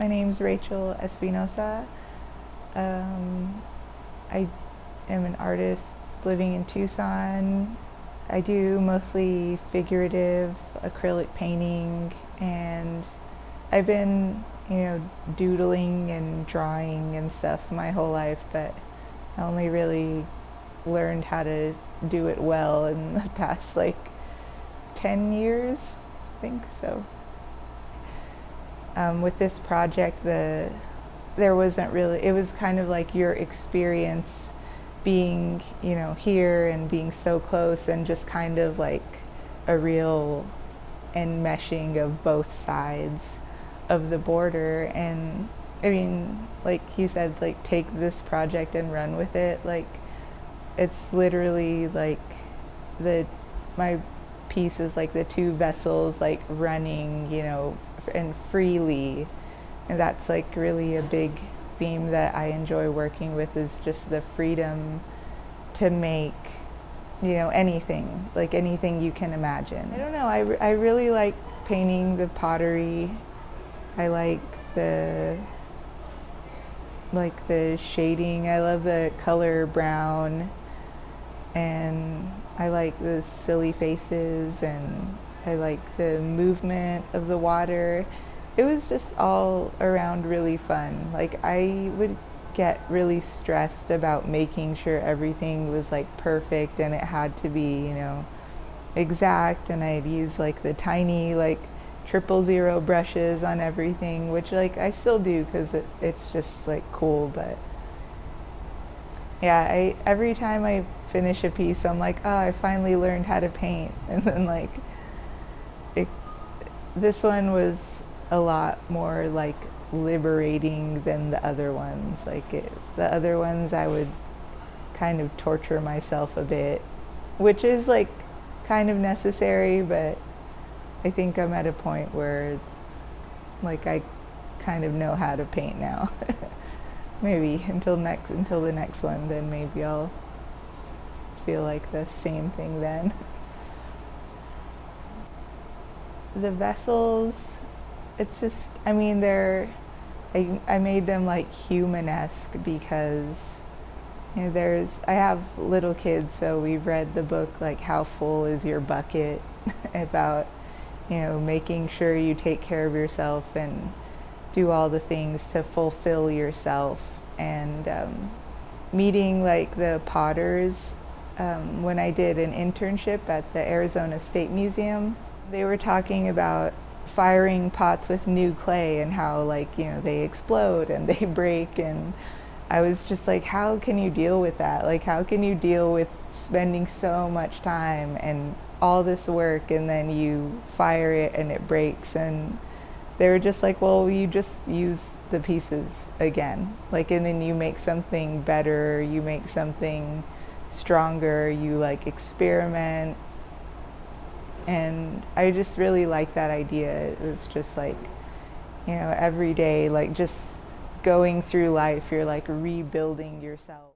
My name's Rachel Espinoza. I am an artist living in Tucson. I do mostly figurative acrylic painting, and I've been, doodling and drawing and stuff my whole life, but I only really learned how to do it well in the past 10 years, I think so. With this project, there wasn't really, it was kind of like your experience being, here and being so close, and just kind of like a real enmeshing of both sides of the border. And I mean, like you said, like take this project and run with it. Like it's literally like my piece is like the two vessels like running, and freely. And that's like really a big theme that I enjoy working with, is just the freedom to make, anything, like anything you can imagine. I don't know, I really like painting the pottery. I like the shading. I love the color brown, and I like the silly faces, and I like the movement of the water. It was just all around really fun. Like I would get really stressed about making sure everything was like perfect, and it had to be, exact, and I'd use like the tiny 000 brushes on everything, which I still do because it's just like cool. But yeah, every time I finish a piece, I'm like, oh, I finally learned how to paint. And then this one was a lot more liberating than the other ones. The other ones I would kind of torture myself a bit, which is kind of necessary, but I think I'm at a point where I kind of know how to paint now. Maybe until the next one, then maybe I'll feel like the same thing then. The vessels, it's just, I mean, I made them human-esque because, I have little kids, so we've read the book, How Full Is Your Bucket? About, making sure you take care of yourself and do all the things to fulfill yourself. And meeting the potters, when I did an internship at the Arizona State Museum, they were talking about firing pots with new clay and how they explode and they break. And I was just like, how can you deal with that? How can you deal with spending so much time and all this work, and then you fire it and it breaks? And they were just like, well, you just use the pieces again, and then you make something better, you make something stronger, you experiment. And I just really like that idea. It was just every day, just going through life, you're rebuilding yourself.